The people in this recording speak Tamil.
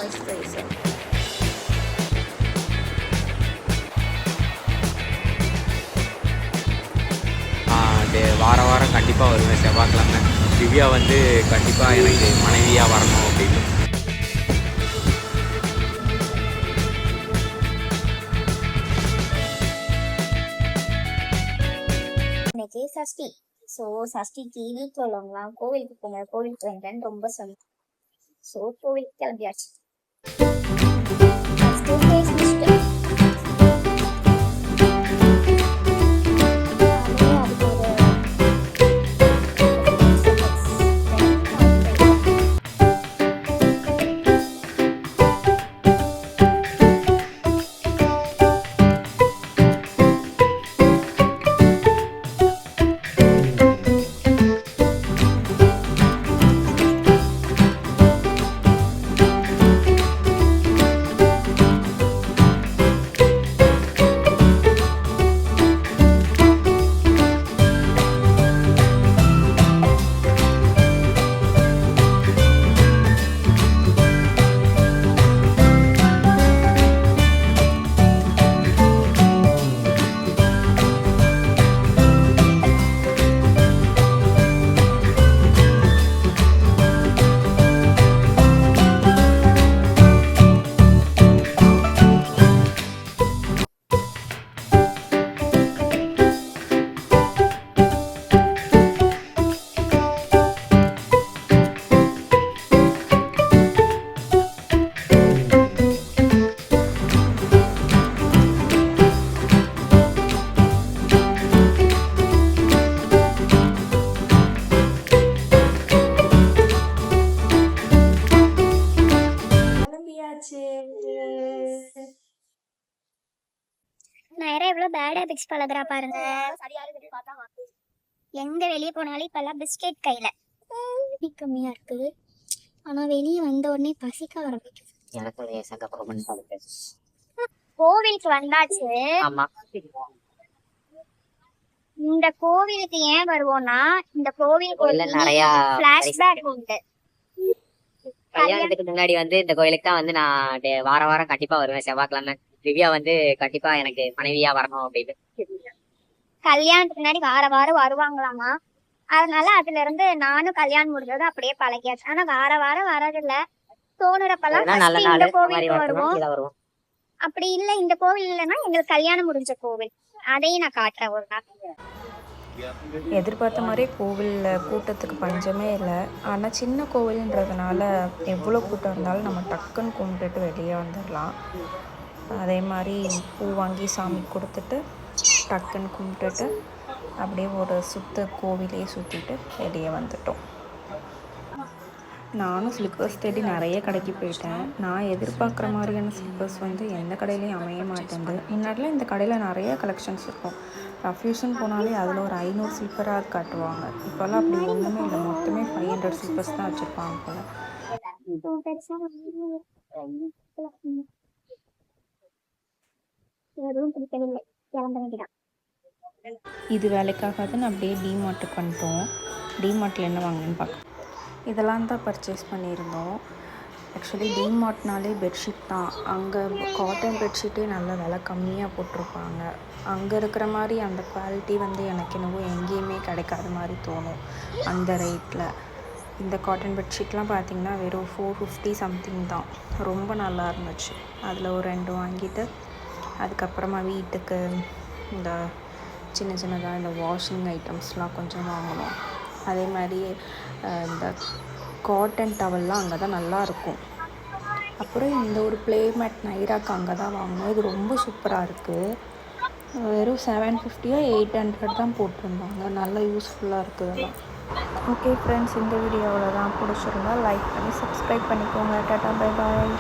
மாய்ஸ்சரைசர். வார வாரம் கண்டிப்பாக வருவேன் செவ்வாய்க்கிழமை. திவ்யா வந்து கண்டிப்பாக எனக்கு மனைவியாக வரணும் அப்படின்னு. இன்னைக்கு சஷ்டி. ஸோ சஷ்டிக்கு வீட்டில் உள்ளவங்களாம் கோவிலுக்கு போங்க, கோவிலுக்கு வேண்டேன்னு ரொம்ப சொன்னேன். ஸோ கோவிலுக்கு கிளம்பியாச்சு. நான் எவ்வளோ பேட் ஹேபிட்ஸ் பழகுறா பாருங்க. எங்க வெளியே போனாலும் இப்பெல்லாம் பிஸ்கெட் கையில கம்மியா இருக்கு. ஆனா வெளியே வந்த உடனே பசிக்க ஆரம்பிக்குது. கோவிலுக்கு வந்தாச்சு. இந்த கோவிலுக்கு ஏன் வருவோம்னா, இந்த கோவிலுக்கு நிறைய பிளாஷ்பேக் உண்டு. கல்யாணத்துக்கு முன்னாடி வந்து இந்த கோயிலுக்கு தான் வந்து நான் வார வாரம் கண்டிப்பா வருவேன் செவ்வாய்க்கிழமை. திவ்யா வந்து கண்டிப்பா எனக்கு மனைவியா வரணும் அப்படின்னு. கல்யாணத்துக்கு முன்னாடி வார வாரம் வருவாங்களாமா. அதனால அதுல இருந்து நானும் கல்யாணம் முடிஞ்சது அப்படியே பழகியாச்சு. ஆனா வார வாரம் வரதில்ல, தோணுறப்பெல்லாம் இந்த கோவிலுக்கு வருவோம். அப்படி இல்ல இந்த கோவில் இல்லைன்னா எங்களுக்கு கல்யாணம் முடிஞ்ச கோவில், அதையும் நான் காட்டுறேன் ஒரு நாள். எதிர்பார்த்த மாதிரியே கோவிலில் கூட்டத்துக்கு பஞ்சமே இல்லை. ஆனால் சின்ன கோவில்ன்றதுனால எவ்வளோ கூட்டம் இருந்தாலும் நம்ம டக்குன்னு கும்பிட்டுட்டு வெளியே வந்துடலாம். அதே மாதிரி பூ வாங்கி சாமி கொடுத்துட்டு டக்குன்னு கும்பிட்டுட்டு அப்படியே ஒரு கோவிலே சுற்றிட்டு வெளியே வந்துட்டோம். நானும் ஸ்லிப்பர்ஸ் தேடி நிறைய கடைக்கு போயிட்டேன். நான் எதிர்பார்க்குற மாதிரியான ஸ்லிப்பர்ஸ் வந்து எந்த கடையிலையும் அமைய மாட்டேங்குது. முன்னாடிலாம் இந்த கடையில் நிறைய கலெக்ஷன்ஸ் இருக்கும். ரஃப்யூஷன் போனாலே அதில் ஒரு 500 ஸ்லிப்பராக காட்டுவாங்க. இப்போல்லாம் அப்படி ஒன்றுமே இல்லை, மொத்தமே 500 ஸ்லிப்பர்ஸ் தான் வச்சுருப்பாங்க போல. இது வேலைக்காகாதுன்னு அப்படியே டிமார்ட்டுக்கு வந்துட்டோம். டிமார்ட்டில் என்ன வாங்கினேன்னு பார்க்க இதெல்லாம் தான் பர்ச்சேஸ் பண்ணியிருந்தோம். ஆக்சுவலி டிமார்ட்னாலே பெட்ஷீட் தான். அங்கே காட்டன் பெட்ஷீட்டே நல்ல விலை கம்மியாக போட்டிருப்பாங்க. அங்கே இருக்கிற மாதிரி அந்த குவாலிட்டி வந்து எனக்கு என்னவோ எங்கேயுமே கிடைக்காத மாதிரி தோணும் அந்த ரேட்டில். இந்த காட்டன் பெட்ஷீட்லாம் பார்த்திங்கன்னா வெறும் 450 சம்திங் தான். ரொம்ப நல்லா இருந்துச்சு. அதில் ஒரு 2 வாங்கிட்டு அதுக்கப்புறமா வீட்டுக்கு இந்த சின்ன சின்னதாக இந்த வாஷிங் ஐட்டம்ஸ்லாம் கொஞ்சம் வாங்கணும். அதே மாதிரி இந்த காட்டன் டவல்லாம் அங்கே தான் நல்லாயிருக்கும். அப்புறம் இந்த ஒரு ப்ளேமேட் நைராக்கு அங்கே தான் வாங்கணும். இது ரொம்ப சூப்பராக இருக்குது. வெறும் 750 800 தான் போட்டிருந்தாங்க. நல்லா யூஸ்ஃபுல்லாக இருக்குது அதெல்லாம். ஓகே ஃப்ரெண்ட்ஸ், இந்த வீடியோவில் தான் பிடிச்சிருந்தா லைக் பண்ணி சப்ஸ்கிரைப் பண்ணிக்கோங்க. Tata, bye bye.